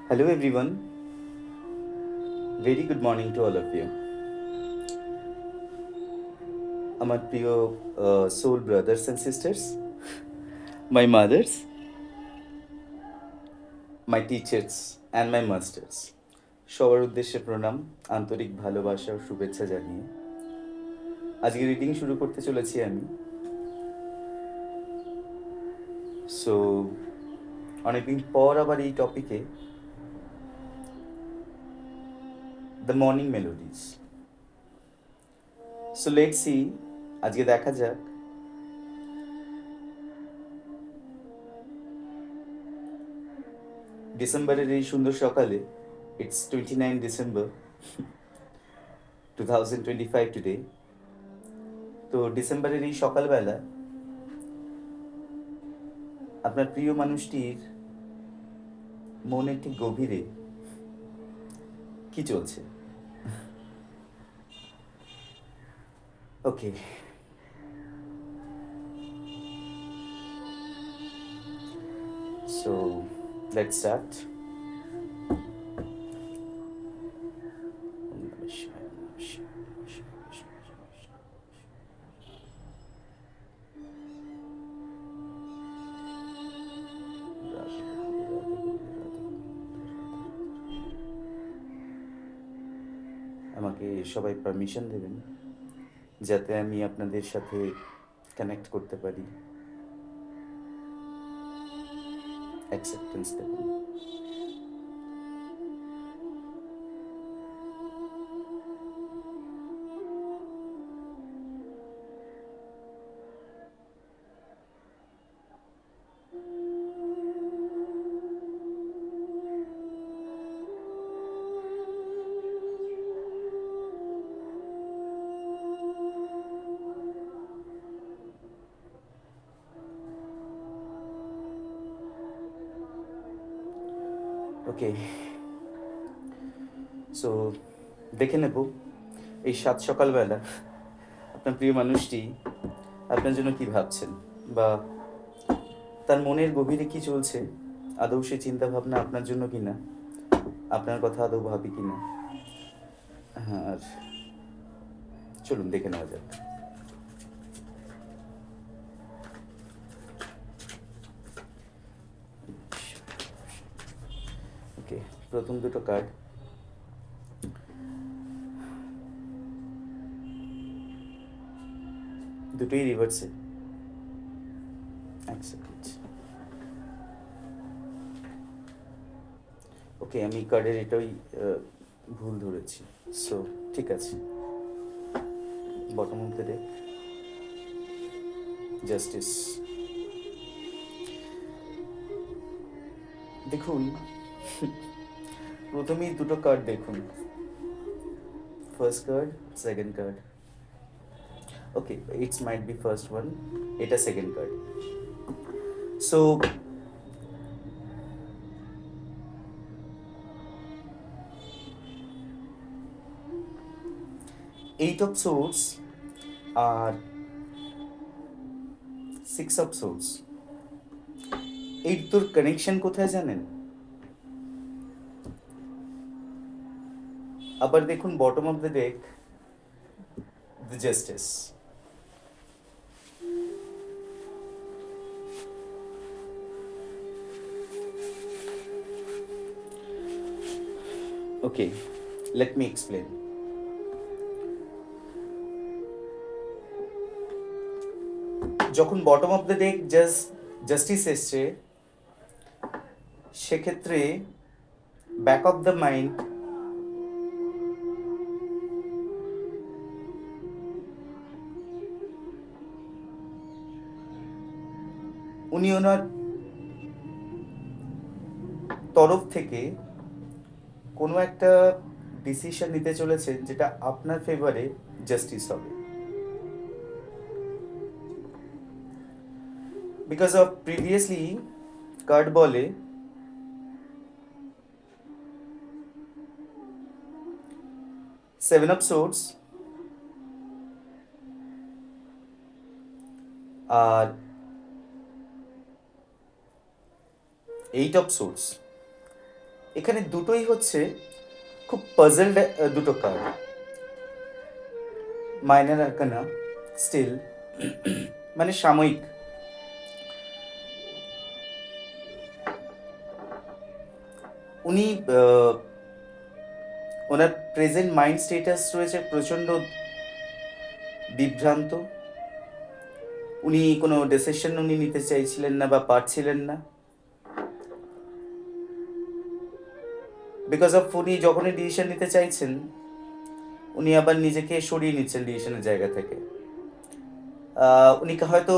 Hello everyone, very good morning to all of you. আমার প্রিয় soul brothers and sisters, my mothers, my teachers and my masters. সবার উদ্দেশ্যে প্রণাম, আন্তরিক ভালোবাসা ও শুভেচ্ছা জানিয়ে আজকে রিডিং শুরু করতে চলেছি আমি। সো অনেকদিন পর আবার এই টপিকে the morning melodies. So let's C, আজকে দেখা যাক ডিসেম্বরের এই সুন্দর সকালে। It's 29 December 2025 today. তো ডিসেম্বরের এই সকালবেলা আপনার প্রিয় মানুষটির মনের ঠিক গভীরে কি চলছে? ওকে, সো লেটস স্টার্ট। আমাকে সবাই পারমিশন দেবেন যাতে আমি আপনাদের সাথে কানেক্ট করতে পারি, অ্যাকসেপ্টেন্স দেবেন। ওকে, সো দেখে নেব এই সাত সকালবেলা আপনার প্রিয় মানুষটি আপনার জন্য কি ভাবছেন, বা তার মনের গভীরে কি চলছে। আদৌ সে চিন্তা ভাবনা আপনার জন্য কিনা, আপনার কথা আদৌ ভাবি কিনা। হ্যাঁ, আর চলুন দেখে নেওয়া যাক। ওকে, প্রথম দুটো কার্ড দুটোই রিভার্সে। ওকে, আমি কার্ডের এটাই ভুল ধরেছি। সো ঠিক আছে, bottom of the deck justice. দেখুন, প্রথমেই দুটো কার্ড দেখুন, first card, second card. Okay, it's might be first one, এটা second card. So eight of swords আর সিক্স অফ সোর্স, এই তোর কানেকশন কোথায় জানেন? আবার দেখুন bottom of the deck, the justice. Okay, let me explain. যখন bottom of the deck justice এসছে, সেক্ষেত্রে ব্যাক অফ দ্য মাইন্ড উনি ওনার তরফ থেকে কোনো একটা ডিসিশন নিতে চলেছেন যেটা আপনার ফেভারে জাস্টিস হবে। বিকজ অফ প্রিভিয়াসলি কার্ড বলে সেভেন অফ সোর্স আর এইট অফ সোর্স। এখানে দুটোই হচ্ছে খুব পাজলড দুটো কার্ড, মাইনার আরকানা স্টিল, মানে সাময়িক। উনি ওনার প্রেজেন্ট মাইন্ড স্টেটাস রয়েছে প্রচণ্ড বিভ্রান্ত। উনি কোনো ডিসিশন উনি নিতে চাইছিলেন না বা পারছিলেন না, বিকজ অফ উনি যখনই ডিসিশন নিতে চাইছেন উনি আবার নিজেকে সরিয়ে নিচ্ছেন ডিসিশনের জায়গা থেকে। উনি হয়তো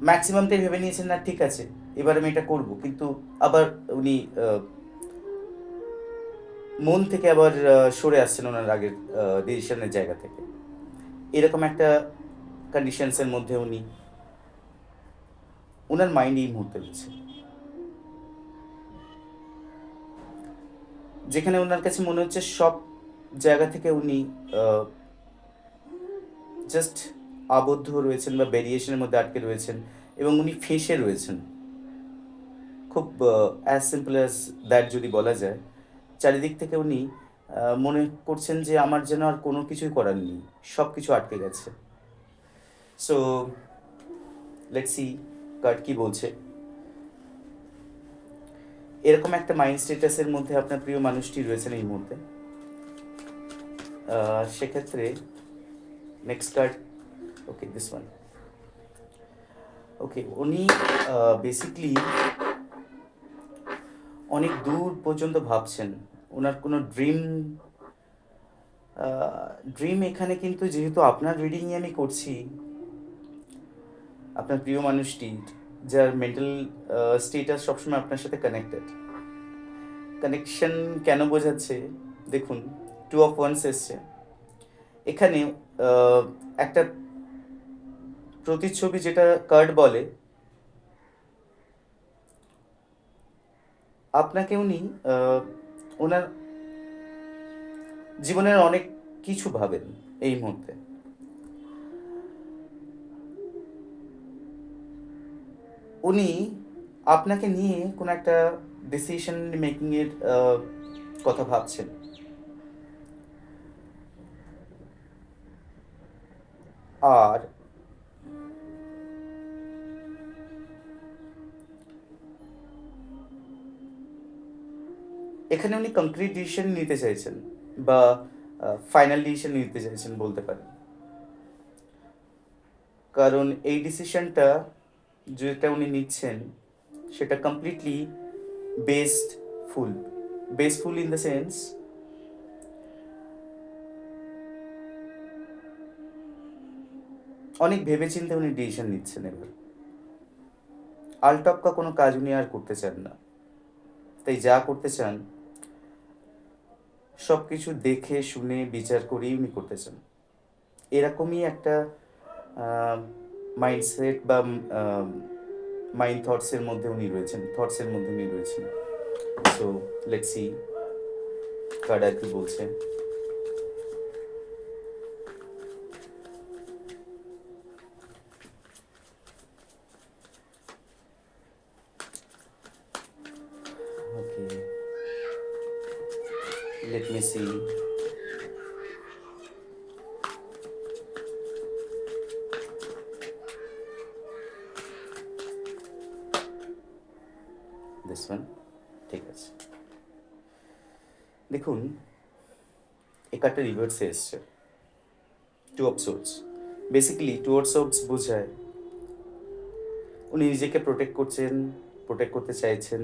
ম্যাক্সিমামটাই ভেবে নিয়েছেন, না ঠিক আছে এবার আমি এটা করবো, কিন্তু আবার উনি মন থেকে আবার সরে আসছেন ওনার আগের ডিসিশনের জায়গা থেকে। এরকম একটা কন্ডিশনসের মধ্যে উনি, ওনার মাইন্ড এই মুহূর্তে রয়েছে, যেখানে ওনার কাছে মনে হচ্ছে সব জায়গা থেকে উনি জাস্ট আবদ্ধ রয়েছেন বা ভেরিয়েশনের মধ্যে আটকে রয়েছেন, এবং উনি ফেঁসে রয়েছেন। খুব অ্যাজ সিম্পল অ্যাজ দ্যাট যদি বলা যায়। চারিদিক থেকে উনি মনে করছেন যে আমার যেন আর কোনো কিছুই করার নেই, সব কিছু আটকে গেছে। সো লেটস সি কার্ড কি বলছে। এরকম একটা মাইন্ড স্টেটাসের মধ্যে আপনার প্রিয় মানুষটি রয়েছেন এই মুহূর্তে। সেক্ষেত্রে next card, okay this one. Okay, উনি বেসিকলি অনেক দূর পর্যন্ত ভাবছেন। ওনার কোনো ড্রিম এখানে, কিন্তু যেহেতু আপনার রিডিংই আমি করছি, আপনার প্রিয় মানুষটি যার মেন্টাল স্টেটাস সবসময় আপনার সাথে কানেকশন কেন বোঝাচ্ছে দেখুন, 2 of Wands এসছে এখানে। একটা প্রতিচ্ছবি যেটা কার্ড বলে, আপনাকে উনি ওনার জীবনের অনেক কিছু ভাবেন এই মুহূর্তে। উনি আপনাকে নিয়ে কোনো একটা ডিসিশন মেকিংয়ের কথা ভাবছেন। আর এখানে উনি কংক্রিট ডিসিশন নিতে চাইছেন বা ফাইনাল ডিসিশন নিতে চাইছেন বলতে পারেন, কারণ এই ডিসিশনটা যেটা উনি নিচ্ছেন সেটা কমপ্লিটলি বেসফুল ইন দ্য সেন্স অনেক ভেবেচিন্তে উনি ডিসিশন নিচ্ছেন। এবার আলটপকা কোনো কাজ উনি আর করতে চান না, তাই যা করতে চান সব কিছু দেখে শুনে বিচার করেই উনি করতে চান। এরকমই একটা মাইন্ডসেট বা মাইন্ড থটসের মধ্যে উনি রয়েছেন। সো লেটস সি কার্ড আর কি বলছে। Okay, let me see. This one, ঠিক আছে। দেখুন এই কার্ডটা রিভার্সে এসছে, 2 of Swords। Basically 2 of Swords বোঝায় উনি নিজেকে প্রোটেক্ট করতে চাইছেন।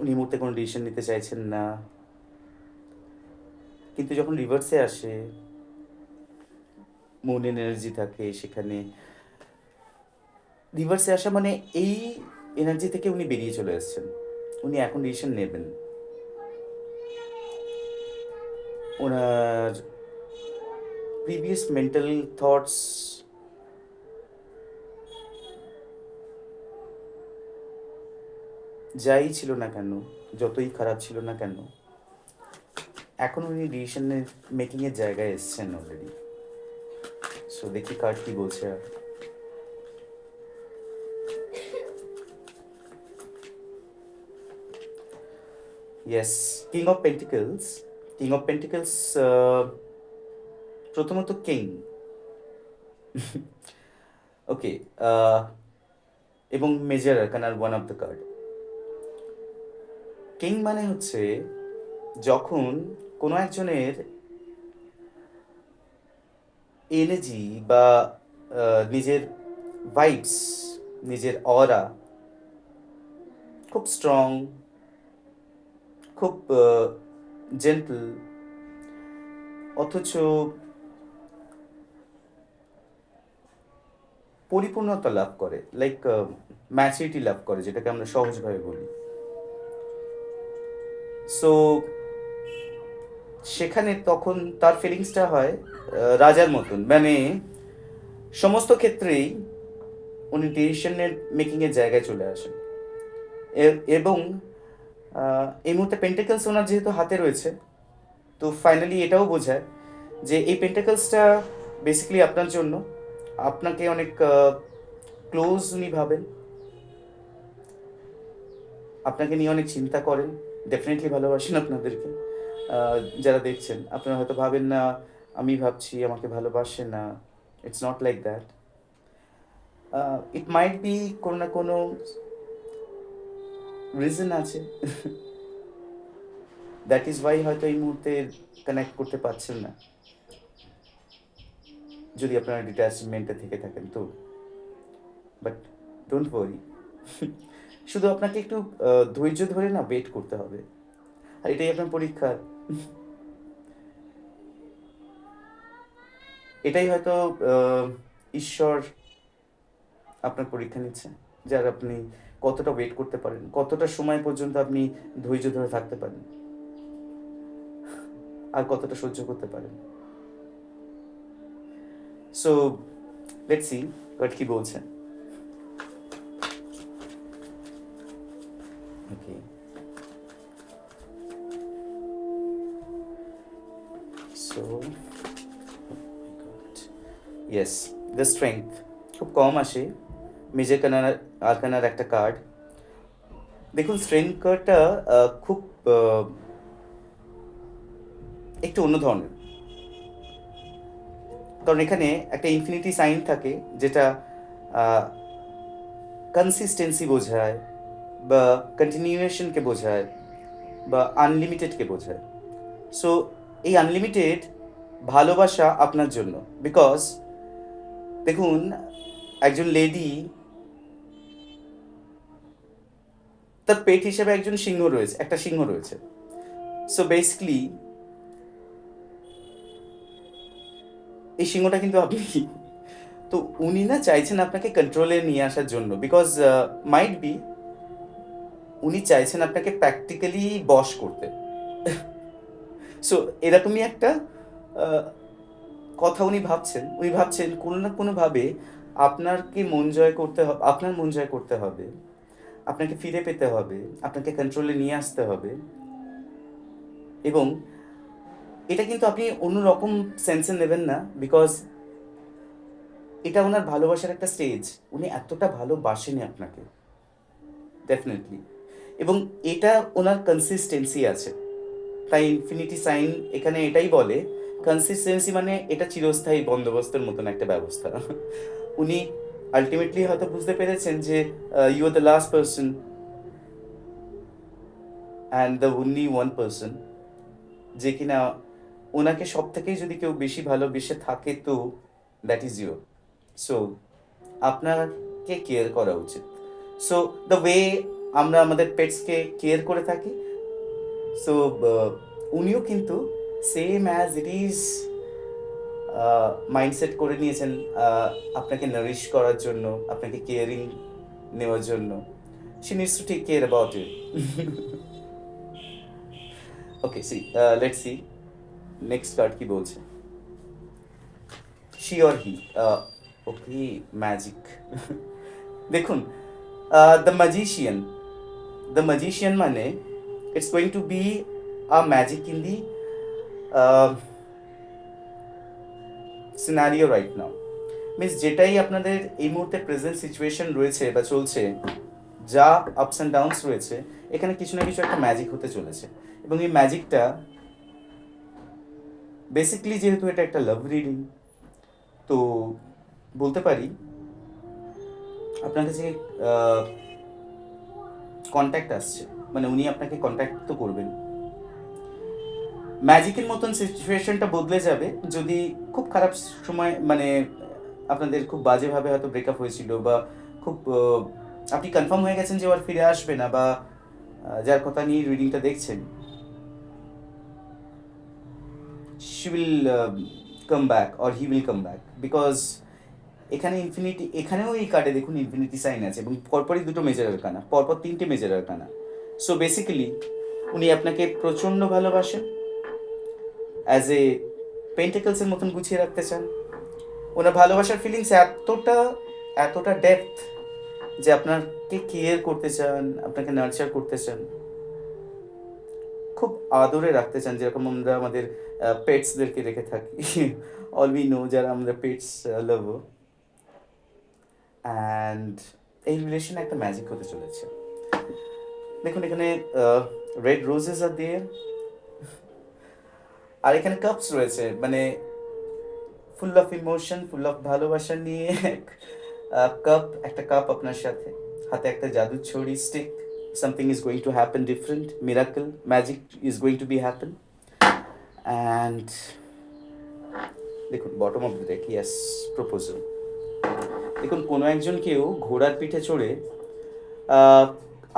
উনি মুহূর্তে কোনো ডিসিশন নিতে চাইছেন না, কিন্তু যখন রিভার্সে আসে মুন এনার্জি থাকে সেখানে। রিভার্সে আসা মানে এই এনার্জি থেকে উনি বেরিয়ে চলে আসছেন, উনি এখন ডিসিশন নেবেন। ওনার প্রিভিয়াস মেন্টাল থটস যাই ছিল না কেন, যতই খারাপ ছিল না কেন, এখন উনি ডিসিশনের মেকিংয়ের জায়গায় এসছেন অলরেডি। সো দেখি কার্ড কি বলছে। আর yes, king of pentacles. King of pentacles প্রথমত কিং, ওকে, এবং মেজর আরকানার one of the card. King মানে হচ্ছে যখন কোনো একজনের এনার্জি বা নিজের ভাইবস, নিজের অরা খুব স্ট্রং, খুব জেন্টল, অথচ পরিপূর্ণতা লাভ করে, লাইক ম্যাচুরিটি লাভ করে, যেটাকে আমরা সহজভাবে বলি। সো সেখানে তখন তার ফিলিংসটা হয় রাজার মতন, মানে সমস্ত ক্ষেত্রেই উনি ডিসিশনের মেকিংয়ের জায়গায় চলে আসেন। এবং এই মুহূর্তে পেন্টিকলস ওনার যেহেতু হাতে রয়েছে, তো ফাইনালি এটাও বোঝায় যে এই পেন্টিকলসটা বেসিক্যালি আপনার জন্য, আপনাকে অনেক ক্লোজ উনি ভাবেন, আপনাকে নিয়ে অনেক চিন্তা করেন, ডেফিনেটলি ভালোবাসেন আপনাদেরকে। যারা দেখছেন আপনারা হয়তো ভাবেন না আমি ভাবছি আমাকে ভালোবাসে না, it's not like that. It might be কোনো না কোনো রিজন আছে, দ্যাট ইজ ওয়াই হয়তো এই মুহূর্তে কানেক্ট করতে পারছেন না, যদি আপনারা ডিট্যাচমেন্টে থেকে থাকেন তো। বাট ডোন্ট ওয়ারি, শুধু আপনাকে একটু ধৈর্য ধরে না ওয়েট করতে হবে, আর এটাই আপনার পরীক্ষা। এটাই হয়তো ঈশ্বর আপনার পরীক্ষা নিচ্ছেন, যার আপনি কতটা ওয়েট করতে পারেন, কতটা সময় পর্যন্ত আপনি ধৈর্য ধরে থাকতে পারেন, আর কতটা সহ্য করতে পারেন। সো লেটস সি কার্ড কি বলছেন। ওকে, সো ইয়েস, দ্য স্ট্রেংথ খুব কম আসে, মেজর আরকানার একটা কার্ড। দেখুন স্ট্রেংথ কার্ডটা খুব একটু অন্য ধরনের, কারণ এখানে একটা ইনফিনিটি সাইন থাকে, যেটা কনসিস্টেন্সি বোঝায়, বা কন্টিনিউয়েশনকে বোঝায়, বা আনলিমিটেডকে বোঝায়। সো এই আনলিমিটেড ভালোবাসা আপনার জন্য, বিকজ দেখুন একজন লেডি, তার পেট হিসেবে একজন সিংহ রয়েছে, একটা সিংহ রয়েছে। সো বেসিক্যালি এই সিংহটা কিন্তু আপনি, তো উনি না চাইছেন আপনাকে কন্ট্রোলে নিয়ে আসার জন্য, বিকজ মাইট বি উনি চাইছেন আপনাকে প্র্যাকটিক্যালি বশ করতে। সো এরকমই একটা কথা উনি ভাবছেন কোনো না কোনোভাবে আপনাকে মন জয় করতে হবে, আপনার মন জয় করতে হবে, আপনাকে ফিরে পেতে হবে, আপনাকে কন্ট্রোলে নিয়ে আসতে হবে। এবং এটা কিন্তু আপনি অন্যরকম সেন্সে নেবেন না, বিকজ এটা ওনার ভালোবাসার একটা স্টেজ, উনি এতটা ভালোবাসেনি আপনাকে ডেফিনেটলি, এবং এটা ওনার কনসিস্টেন্সি আছে। তাই ইনফিনিটি সাইন এখানে এটাই বলে, কনসিস্টেন্সি মানে এটা চিরস্থায়ী বন্দোবস্তের মতন একটা ব্যবস্থা। উনি আলটিমেটলি হয়তো বুঝতে পেরেছেন যে you are the last person and the only one person, যে কিনা ওনাকে সব থেকেই যদি কেউ বেশি ভালোবেসে থাকে তো দ্যাট ইজ ইউ। সো আপনাকে কেয়ার করা উচিত। সো দ্য ওয়ে আমরা আমাদের পেটসকে কেয়ার করে থাকি, সো উনিও কিন্তু same as it is mindset করে নিয়েছেন আপনাকে নারিশ করার জন্য, আপনাকে কেয়ারিং নেওয়ার জন্য। She needs to take care about it. Okay, see let's see next card কি বলছে। She or he, okay, magic. দেখুন দ্য ম্যাজিশিয়ান মানে it's going to be a magic in the scenario right now. Means যেটাই আপনাদের এই মুহূর্তে present situation রয়েছে বা চলছে, যা আপস অ্যান্ড ডাউনস রয়েছে, এখানে কিছু না কিছু একটা ম্যাজিক হতে চলেছে। এবং এই ম্যাজিকটা বেসিক্যালি, যেহেতু এটা একটা লাভ রিডিং, তো বলতে পারি আপনার কাছে কন্ট্যাক্ট আসছে, মানে উনি আপনাকে কন্ট্যাক্ট তো করবেন। ম্যাজিকের মতন সিচুয়েশনটা বদলে যাবে যদি খুব খারাপ সময়, মানে আপনাদের খুব বাজেভাবে হয়তো ব্রেকআপ হয়েছিল, বা খুব আপনি কনফার্ম হয়ে গেছেন যে ও আর ফিরে আসবে না, বা যার কথা নিয়ে রিডিংটা দেখছেন, she will come back or he will come back, because এখানে ইনফিনিটি, এখানেও এই কার্ডে দেখুন ইনফিনিটি সাইন আছে, এবং পরপরই দুটো মেজর আরকানা, পরপর তিনটে মেজর আরকানা। সো বেসিক্যালি উনি আপনাকে প্রচণ্ড ভালোবাসেন, অ্যাজ এ পেন্টিকলসের মতন গুছিয়ে রাখতে চান। ওনার ভালোবাসার ফিলিংস এতটা এতটা ডেপথ যে আপনাকে কেয়ার করতে চান, আপনাকে নার্চার করতে চান, খুব আদরে রাখতে চান, যেরকম আমরা আমাদের পেটসদেরকে রেখে থাকি। অল উই নো, যারা আমরা পেটস লাভার। অ্যান্ড এই রিলেশনে একটা ম্যাজিক হতে চলেছে। দেখুন এখানে রেড রোজেস আর দিয়ে, আর এখানে কাপস রয়েছে, মানে full of emotion, full of ভালোবাসা নিয়ে একটা কাপ আপনার সাথে, হাতে একটা জাদুর ছড়ি, stick. Something is going to happen different, miracle, magic is going to be happen. And দেখুন bottom of the day, yes, proposal. দেখুন কোনো একজন কেউ ঘোড়ার পিঠে চড়ে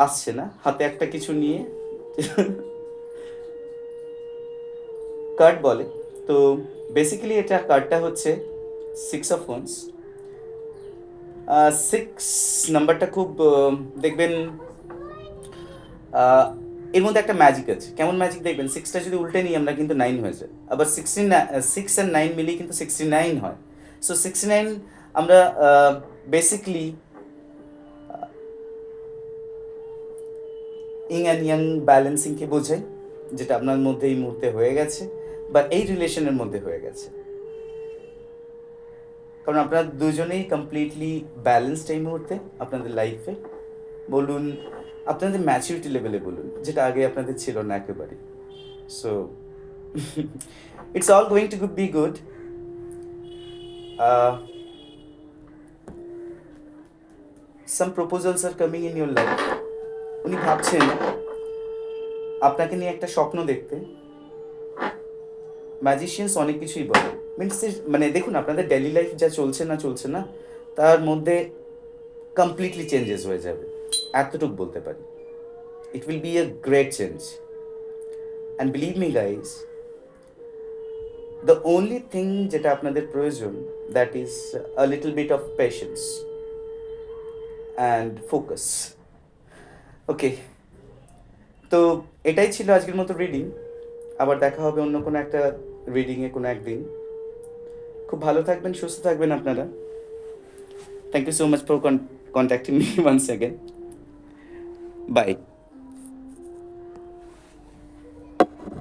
আসছে না, হাতে একটা কিছু নিয়ে, কার্ড বলে। তো বেসিক্যালি এটা কার্ডটা হচ্ছে 6 of Wands। 6 নাম্বারটা খুব দেখবেন এর মধ্যে একটা ম্যাজিক আছে। কেমন ম্যাজিক দেখবেন, 6টা যদি উল্টে নিই আমরা কিন্তু 9 হয়ে যায়, আবার 6 and 9 মিলিয়ে কিন্তু 69 হয়। সো 69 আমরা বেসিক্যালি ইং অ্যান্ড ইয়াং ব্যালেন্সিংকে বোঝাই, যেটা আপনার মধ্যে এই মুহূর্তে হয়ে গেছে, বা এই রিলেশনের মধ্যে হয়ে গেছে। কারণ আপনারা দুজনেই কমপ্লিটলি ব্যালেন্সড এই মুহূর্তে আপনাদের লাইফে, বলুন আপনাদের ম্যাচুরিটি লেভেলে বলুন, যেটা আগে আপনাদের ছিল না একেবারে। So it's all going to be good. Some proposals are coming in your life. উনি ভাবছেন আপনাকে নিয়ে একটা স্বপ্ন দেখতে। ম্যাজিশিয়ানস অনেক কিছুই বলে, মিনস মানে দেখুন আপনাদের ডেইলি লাইফ যা চলছে না তার মধ্যে কমপ্লিটলি চেঞ্জেস হয়ে যাবে, এতটুকু বলতে পারি। It will be a great change, and believe me guys, the only thing যেটা আপনাদের প্রয়োজন, that is a little bit of patience and focus. Okay, তো এটাই ছিল আজকের মতো রিডিং। আবার দেখা হবে অন্য কোনো একটা রিডিংয়ে কোনো একদিন। খুব ভালো থাকবেন, সুস্থ থাকবেন আপনারা। Thank you so much for contacting me once again. Bye.